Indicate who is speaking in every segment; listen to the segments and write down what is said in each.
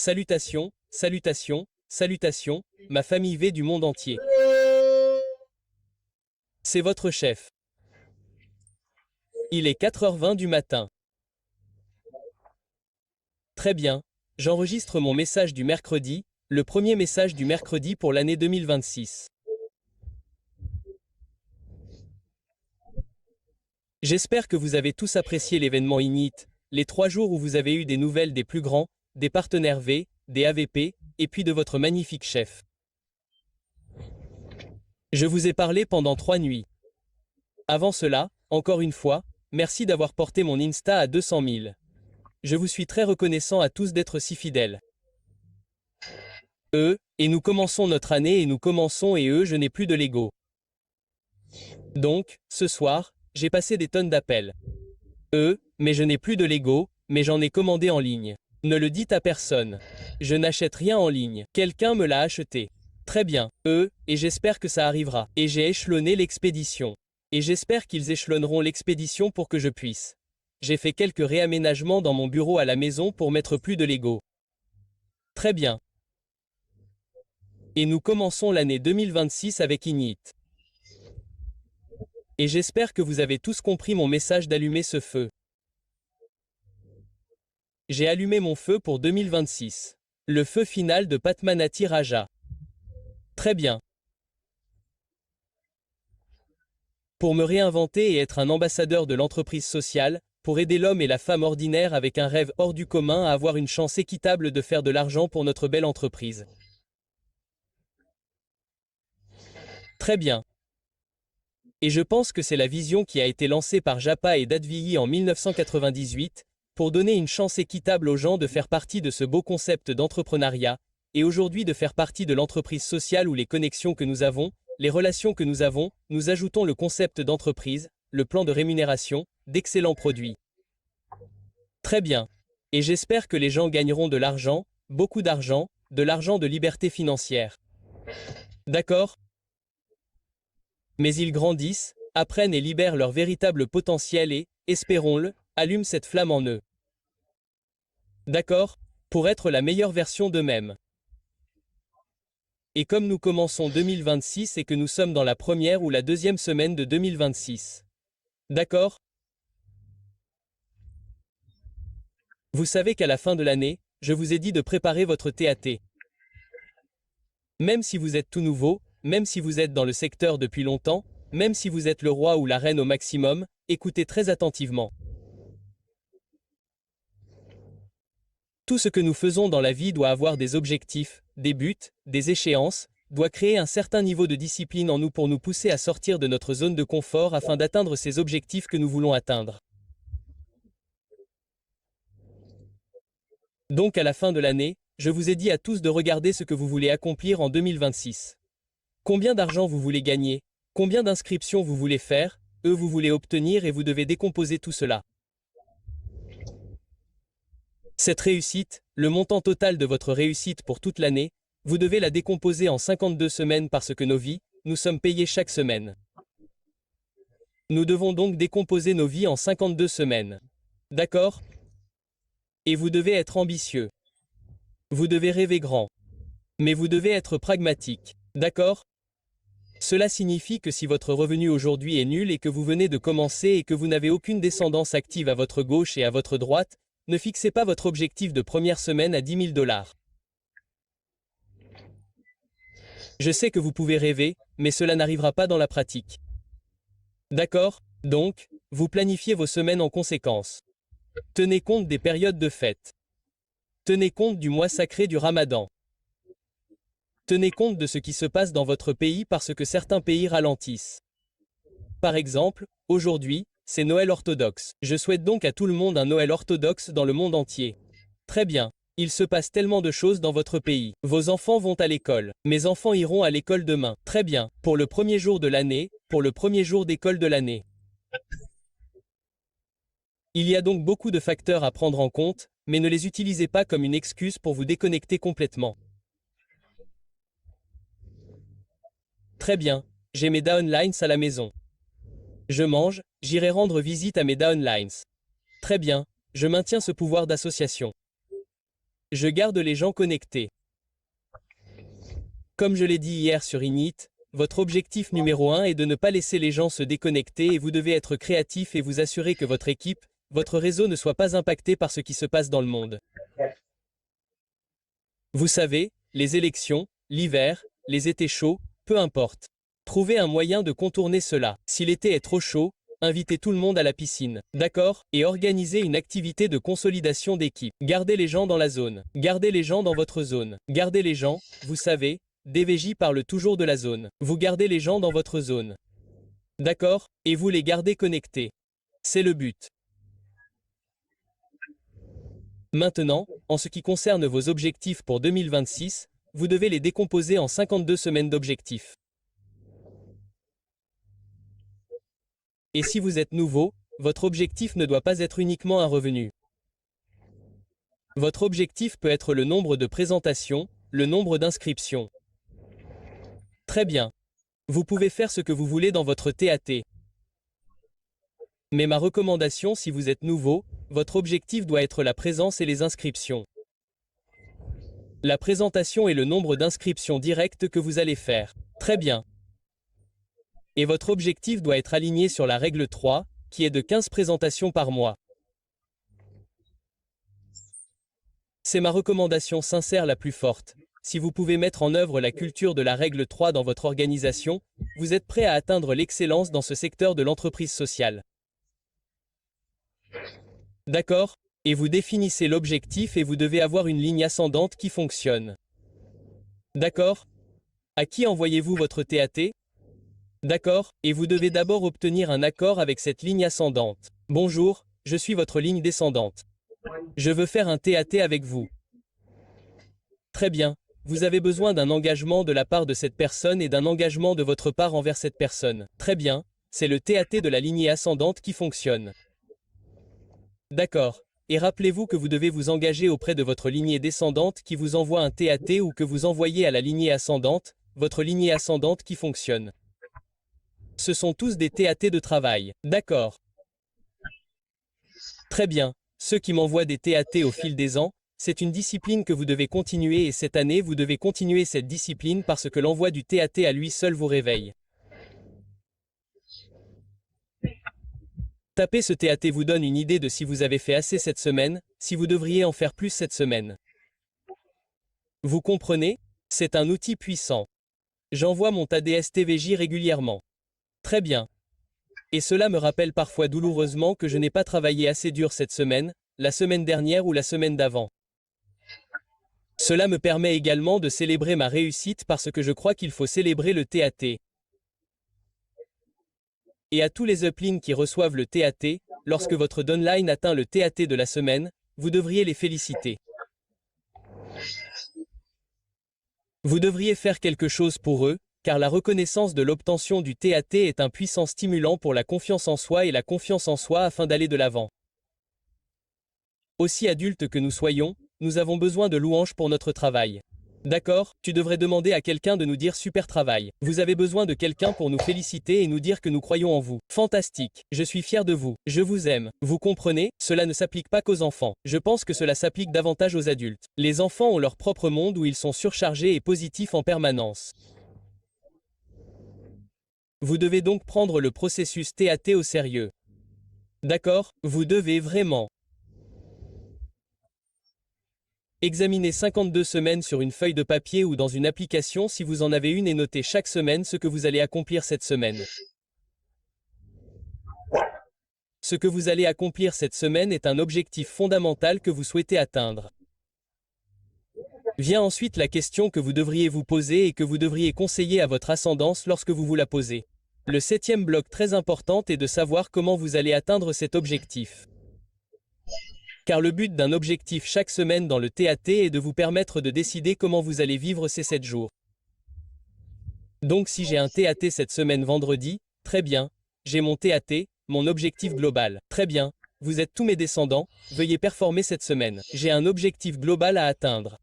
Speaker 1: Salutations, salutations, salutations, ma famille V du monde entier. C'est votre chef. Il est 4h20 du matin. Très bien, j'enregistre mon message du mercredi, le premier message du mercredi pour l'année 2026. J'espère que vous avez tous apprécié l'événement Init, les 3 jours où vous avez eu des nouvelles des plus grands, des partenaires V, des AVP, et puis de votre magnifique chef. Je vous ai parlé pendant 3 nuits. Avant cela, encore une fois, merci d'avoir porté mon Insta à 200 000. Je vous suis très reconnaissant à tous d'être si fidèles. Et nous commençons notre année et nous commençons et je n'ai plus de Lego. Donc, ce soir, j'ai passé des tonnes d'appels. Mais je n'ai plus de Lego, mais j'en ai commandé en ligne. Ne le dites à personne. Je n'achète rien en ligne. Quelqu'un me l'a acheté. Très bien. Et j'espère que ça arrivera. Et j'ai échelonné l'expédition. Et j'espère qu'ils échelonneront l'expédition pour que je puisse. J'ai fait quelques réaménagements dans mon bureau à la maison pour mettre plus de Lego. Très bien. Et nous commençons l'année 2026 avec Init. Et j'espère que vous avez tous compris mon message d'allumer ce feu. J'ai allumé mon feu pour 2026. Le feu final de Padmanati Raja. Très bien. Pour me réinventer et être un ambassadeur de l'entreprise sociale, pour aider l'homme et la femme ordinaire avec un rêve hors du commun à avoir une chance équitable de faire de l'argent pour notre belle entreprise. Très bien. Et je pense que c'est la vision qui a été lancée par Japa et Dadviyi en 1998, pour donner une chance équitable aux gens de faire partie de ce beau concept d'entrepreneuriat, et aujourd'hui de faire partie de l'entreprise sociale où les connexions que nous avons, les relations que nous avons, nous ajoutons le concept d'entreprise, le plan de rémunération, d'excellents produits. Très bien. Et j'espère que les gens gagneront de l'argent, beaucoup d'argent, de l'argent de liberté financière. D'accord ? Mais ils grandissent, apprennent et libèrent leur véritable potentiel et, espérons-le, allument cette flamme en eux. D'accord ? Pour être la meilleure version d'eux-mêmes. Et comme nous commençons 2026 et que nous sommes dans la première ou la deuxième semaine de 2026. D'accord ? Vous savez qu'à la fin de l'année, je vous ai dit de préparer votre TAT. Même si vous êtes tout nouveau, même si vous êtes dans le secteur depuis longtemps, même si vous êtes le roi ou la reine au maximum, écoutez très attentivement. Tout ce que nous faisons dans la vie doit avoir des objectifs, des buts, des échéances, doit créer un certain niveau de discipline en nous pour nous pousser à sortir de notre zone de confort afin d'atteindre ces objectifs que nous voulons atteindre. Donc à la fin de l'année, je vous ai dit à tous de regarder ce que vous voulez accomplir en 2026. Combien d'argent vous voulez gagner, combien d'inscriptions vous voulez faire, vous voulez obtenir et vous devez décomposer tout cela. Cette réussite, le montant total de votre réussite pour toute l'année, vous devez la décomposer en 52 semaines parce que nos vies, nous sommes payés chaque semaine. Nous devons donc décomposer nos vies en 52 semaines. D'accord ? Et vous devez être ambitieux. Vous devez rêver grand. Mais vous devez être pragmatique. D'accord ? Cela signifie que si votre revenu aujourd'hui est nul et que vous venez de commencer et que vous n'avez aucune descendance active à votre gauche et à votre droite, ne fixez pas votre objectif de première semaine à 10 000 $. Je sais que vous pouvez rêver, mais cela n'arrivera pas dans la pratique. D'accord ? Donc, vous planifiez vos semaines en conséquence. Tenez compte des périodes de fête. Tenez compte du mois sacré du Ramadan. Tenez compte de ce qui se passe dans votre pays parce que certains pays ralentissent. Par exemple, aujourd'hui, c'est Noël orthodoxe. Je souhaite donc à tout le monde un Noël orthodoxe dans le monde entier. Très bien. Il se passe tellement de choses dans votre pays. Vos enfants vont à l'école. Mes enfants iront à l'école demain. Très bien. Pour le premier jour de l'année, pour le premier jour d'école de l'année. Il y a donc beaucoup de facteurs à prendre en compte, mais ne les utilisez pas comme une excuse pour vous déconnecter complètement. Très bien. J'ai mes downlines à la maison. Je mange, j'irai rendre visite à mes downlines. Très bien, je maintiens ce pouvoir d'association. Je garde les gens connectés. Comme je l'ai dit hier sur Init, votre objectif numéro 1 est de ne pas laisser les gens se déconnecter et vous devez être créatif et vous assurer que votre équipe, votre réseau ne soit pas impacté par ce qui se passe dans le monde. Vous savez, les élections, l'hiver, les étés chauds, peu importe. Trouvez un moyen de contourner cela. Si l'été est trop chaud, invitez tout le monde à la piscine, d'accord? Et organisez une activité de consolidation d'équipe. Gardez les gens dans la zone. Gardez les gens dans votre zone. Gardez les gens, vous savez, DVJ parle toujours de la zone. Vous gardez les gens dans votre zone. D'accord? Et vous les gardez connectés. C'est le but. Maintenant, en ce qui concerne vos objectifs pour 2026, vous devez les décomposer en 52 semaines d'objectifs. Et si vous êtes nouveau, votre objectif ne doit pas être uniquement un revenu. Votre objectif peut être le nombre de présentations, le nombre d'inscriptions. Très bien. Vous pouvez faire ce que vous voulez dans votre TAT. Mais ma recommandation si vous êtes nouveau, votre objectif doit être la présence et les inscriptions. La présentation et le nombre d'inscriptions directes que vous allez faire. Très bien. Et votre objectif doit être aligné sur la règle 3, qui est de 15 présentations par mois. C'est ma recommandation sincère la plus forte. Si vous pouvez mettre en œuvre la culture de la règle 3 dans votre organisation, vous êtes prêt à atteindre l'excellence dans ce secteur de l'entreprise sociale. D'accord? Et vous définissez l'objectif et vous devez avoir une ligne ascendante qui fonctionne. D'accord? À qui envoyez-vous votre TAT? D'accord, et vous devez d'abord obtenir un accord avec cette ligne ascendante. Bonjour, je suis votre ligne descendante. Je veux faire un TAT avec vous. Très bien, vous avez besoin d'un engagement de la part de cette personne et d'un engagement de votre part envers cette personne. Très bien, c'est le TAT de la lignée ascendante qui fonctionne. D'accord, et rappelez-vous que vous devez vous engager auprès de votre lignée descendante qui vous envoie un TAT ou que vous envoyez à la lignée ascendante, votre lignée ascendante qui fonctionne. Ce sont tous des TAT de travail. D'accord. Très bien. Ceux qui m'envoient des TAT au fil des ans, c'est une discipline que vous devez continuer et cette année vous devez continuer cette discipline parce que l'envoi du TAT à lui seul vous réveille. Taper ce TAT vous donne une idée de si vous avez fait assez cette semaine, si vous devriez en faire plus cette semaine. Vous comprenez? C'est un outil puissant. J'envoie mon TADS TVJ régulièrement. Très bien. Et cela me rappelle parfois douloureusement que je n'ai pas travaillé assez dur cette semaine, la semaine dernière ou la semaine d'avant. Cela me permet également de célébrer ma réussite parce que je crois qu'il faut célébrer le TAT. Et à tous les uplines qui reçoivent le TAT, lorsque votre downline atteint le TAT de la semaine, vous devriez les féliciter. Vous devriez faire quelque chose pour eux, car la reconnaissance de l'obtention du TAT est un puissant stimulant pour la confiance en soi et la confiance en soi afin d'aller de l'avant. Aussi adultes que nous soyons, nous avons besoin de louanges pour notre travail. D'accord, tu devrais demander à quelqu'un de nous dire super travail. Vous avez besoin de quelqu'un pour nous féliciter et nous dire que nous croyons en vous. Fantastique, je suis fier de vous, je vous aime. Vous comprenez, cela ne s'applique pas qu'aux enfants. Je pense que cela s'applique davantage aux adultes. Les enfants ont leur propre monde où ils sont surchargés et positifs en permanence. Vous devez donc prendre le processus TAT au sérieux. D'accord, vous devez vraiment examiner 52 semaines sur une feuille de papier ou dans une application si vous en avez une et noter chaque semaine ce que vous allez accomplir cette semaine. Ce que vous allez accomplir cette semaine est un objectif fondamental que vous souhaitez atteindre. Vient ensuite la question que vous devriez vous poser et que vous devriez conseiller à votre ascendance lorsque vous vous la posez. Le 7e bloc très important est de savoir comment vous allez atteindre cet objectif. Car le but d'un objectif chaque semaine dans le TAT est de vous permettre de décider comment vous allez vivre ces 7 jours. Donc si j'ai un TAT cette semaine vendredi, très bien, j'ai mon TAT, mon objectif global. Très bien, vous êtes tous mes descendants, veuillez performer cette semaine. J'ai un objectif global à atteindre.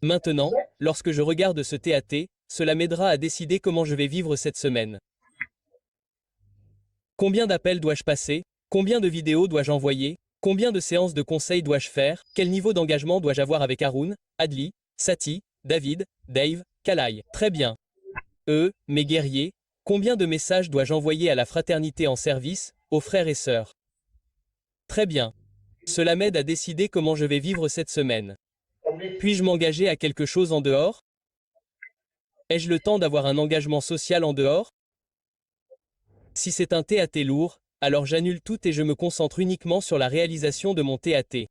Speaker 1: Maintenant, lorsque je regarde ce TAT, cela m'aidera à décider comment je vais vivre cette semaine. Combien d'appels dois-je passer? Combien de vidéos dois-je envoyer? Combien de séances de conseil dois-je faire? Quel niveau d'engagement dois-je avoir avec Haroun, Adli, Sati, David, Dave, Kalai? Très bien. Mes guerriers, combien de messages dois-je envoyer à la fraternité en service, aux frères et sœurs? Très bien. Cela m'aide à décider comment je vais vivre cette semaine. Puis-je m'engager à quelque chose en dehors? Ai-je le temps d'avoir un engagement social en dehors? Si c'est un TAT lourd, alors j'annule tout et je me concentre uniquement sur la réalisation de mon TAT.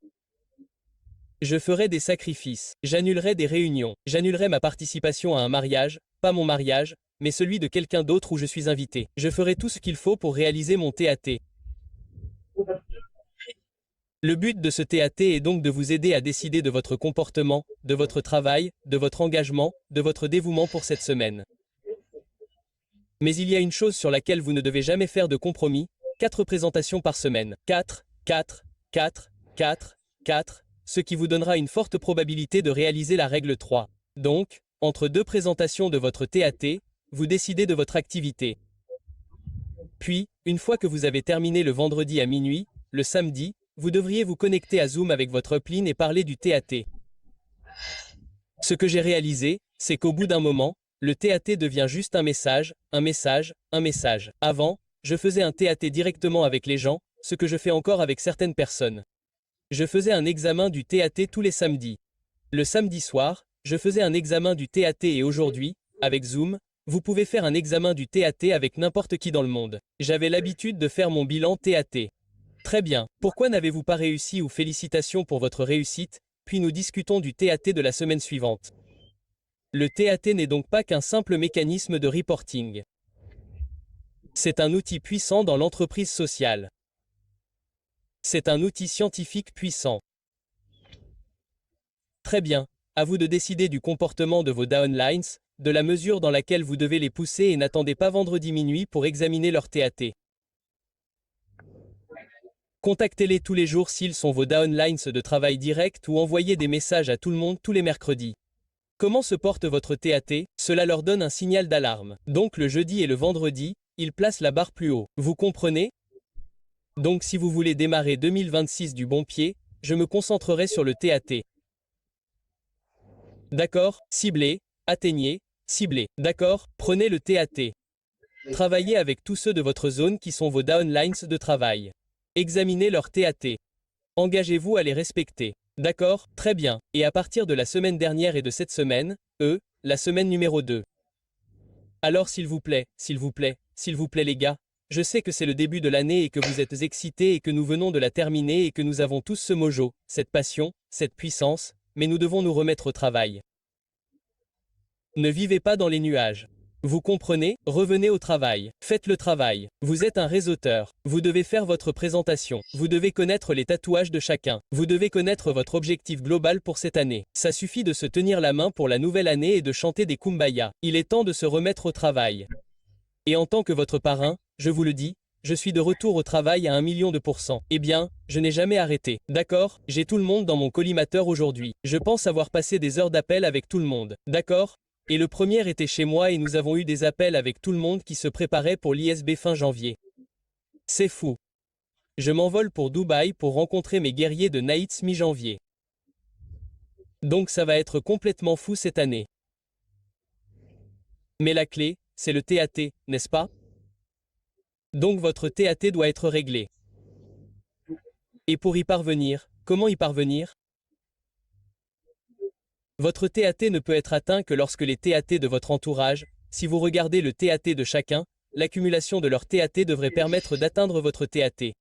Speaker 1: Je ferai des sacrifices, j'annulerai des réunions, j'annulerai ma participation à un mariage, pas mon mariage, mais celui de quelqu'un d'autre où je suis invité. Je ferai tout ce qu'il faut pour réaliser mon TAT. Le but de ce TAT est donc de vous aider à décider de votre comportement, de votre travail, de votre engagement, de votre dévouement pour cette semaine. Mais il y a une chose sur laquelle vous ne devez jamais faire de compromis, 4 présentations par semaine. 4, 4, 4, 4, 4, ce qui vous donnera une forte probabilité de réaliser la règle 3. Donc, entre 2 présentations de votre TAT, vous décidez de votre activité. Puis, une fois que vous avez terminé le vendredi à minuit, le samedi, vous devriez vous connecter à Zoom avec votre upline et parler du TAT. Ce que j'ai réalisé, c'est qu'au bout d'un moment, le TAT devient juste un message, un message, un message. Avant, je faisais un TAT directement avec les gens, ce que je fais encore avec certaines personnes. Je faisais un examen du TAT tous les samedis. Le samedi soir, je faisais un examen du TAT et aujourd'hui, avec Zoom, vous pouvez faire un examen du TAT avec n'importe qui dans le monde. J'avais l'habitude de faire mon bilan TAT. Très bien. Pourquoi n'avez-vous pas réussi ou félicitations pour votre réussite, puis nous discutons du TAT de la semaine suivante. Le TAT n'est donc pas qu'un simple mécanisme de reporting. C'est un outil puissant dans l'entreprise sociale. C'est un outil scientifique puissant. Très bien. À vous de décider du comportement de vos downlines, de la mesure dans laquelle vous devez les pousser et n'attendez pas vendredi minuit pour examiner leur TAT. Contactez-les tous les jours s'ils sont vos downlines de travail direct ou envoyez des messages à tout le monde tous les mercredis. Comment se porte votre TAT? Cela leur donne un signal d'alarme. Donc le jeudi et le vendredi, ils placent la barre plus haut. Vous comprenez? Donc si vous voulez démarrer 2026 du bon pied, je me concentrerai sur le TAT. D'accord? Ciblez, atteignez, ciblez. D'accord? Prenez le TAT. Travaillez avec tous ceux de votre zone qui sont vos downlines de travail. Examinez leur TAT. Engagez-vous à les respecter. D'accord? Très bien. Et à partir de la semaine dernière et de cette semaine, la semaine numéro 2. Alors s'il vous plaît les gars, je sais que c'est le début de l'année et que vous êtes excités et que nous venons de la terminer et que nous avons tous ce mojo, cette passion, cette puissance, mais nous devons nous remettre au travail. Ne vivez pas dans les nuages. Vous comprenez? Revenez au travail. Faites le travail. Vous êtes un réseauteur. Vous devez faire votre présentation. Vous devez connaître les tatouages de chacun. Vous devez connaître votre objectif global pour cette année. Ça suffit de se tenir la main pour la nouvelle année et de chanter des kumbaya. Il est temps de se remettre au travail. Et en tant que votre parrain, je vous le dis, je suis de retour au travail à 1 000 000%. Eh bien, je n'ai jamais arrêté. D'accord? J'ai tout le monde dans mon collimateur aujourd'hui. Je pense avoir passé des heures d'appel avec tout le monde. D'accord? Et le premier était chez moi et nous avons eu des appels avec tout le monde qui se préparait pour l'ISB fin janvier. C'est fou. Je m'envole pour Dubaï pour rencontrer mes guerriers de Naïts mi-janvier. Donc ça va être complètement fou cette année. Mais la clé, c'est le TAT, n'est-ce pas? Donc votre TAT doit être réglé. Et pour y parvenir, comment y parvenir? Votre TAT ne peut être atteint que lorsque les TAT de votre entourage, si vous regardez le TAT de chacun, l'accumulation de leur TAT devrait permettre d'atteindre votre TAT.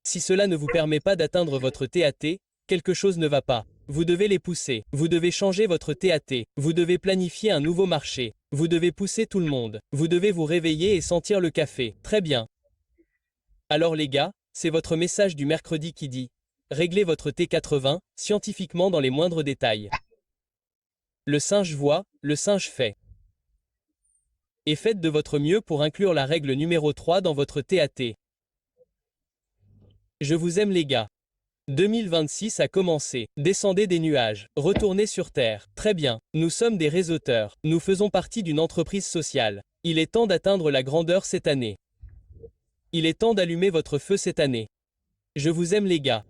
Speaker 1: Si cela ne vous permet pas d'atteindre votre TAT, quelque chose ne va pas. Vous devez les pousser. Vous devez changer votre TAT. Vous devez planifier un nouveau marché. Vous devez pousser tout le monde. Vous devez vous réveiller et sentir le café. Très bien. Alors les gars, c'est votre message du mercredi qui dit: réglez votre T80, scientifiquement dans les moindres détails. Le singe voit, le singe fait. Et faites de votre mieux pour inclure la règle numéro 3 dans votre TAT. Je vous aime les gars. 2026 a commencé. Descendez des nuages. Retournez sur Terre. Très bien. Nous sommes des réseauteurs. Nous faisons partie d'une entreprise sociale. Il est temps d'atteindre la grandeur cette année. Il est temps d'allumer votre feu cette année. Je vous aime les gars.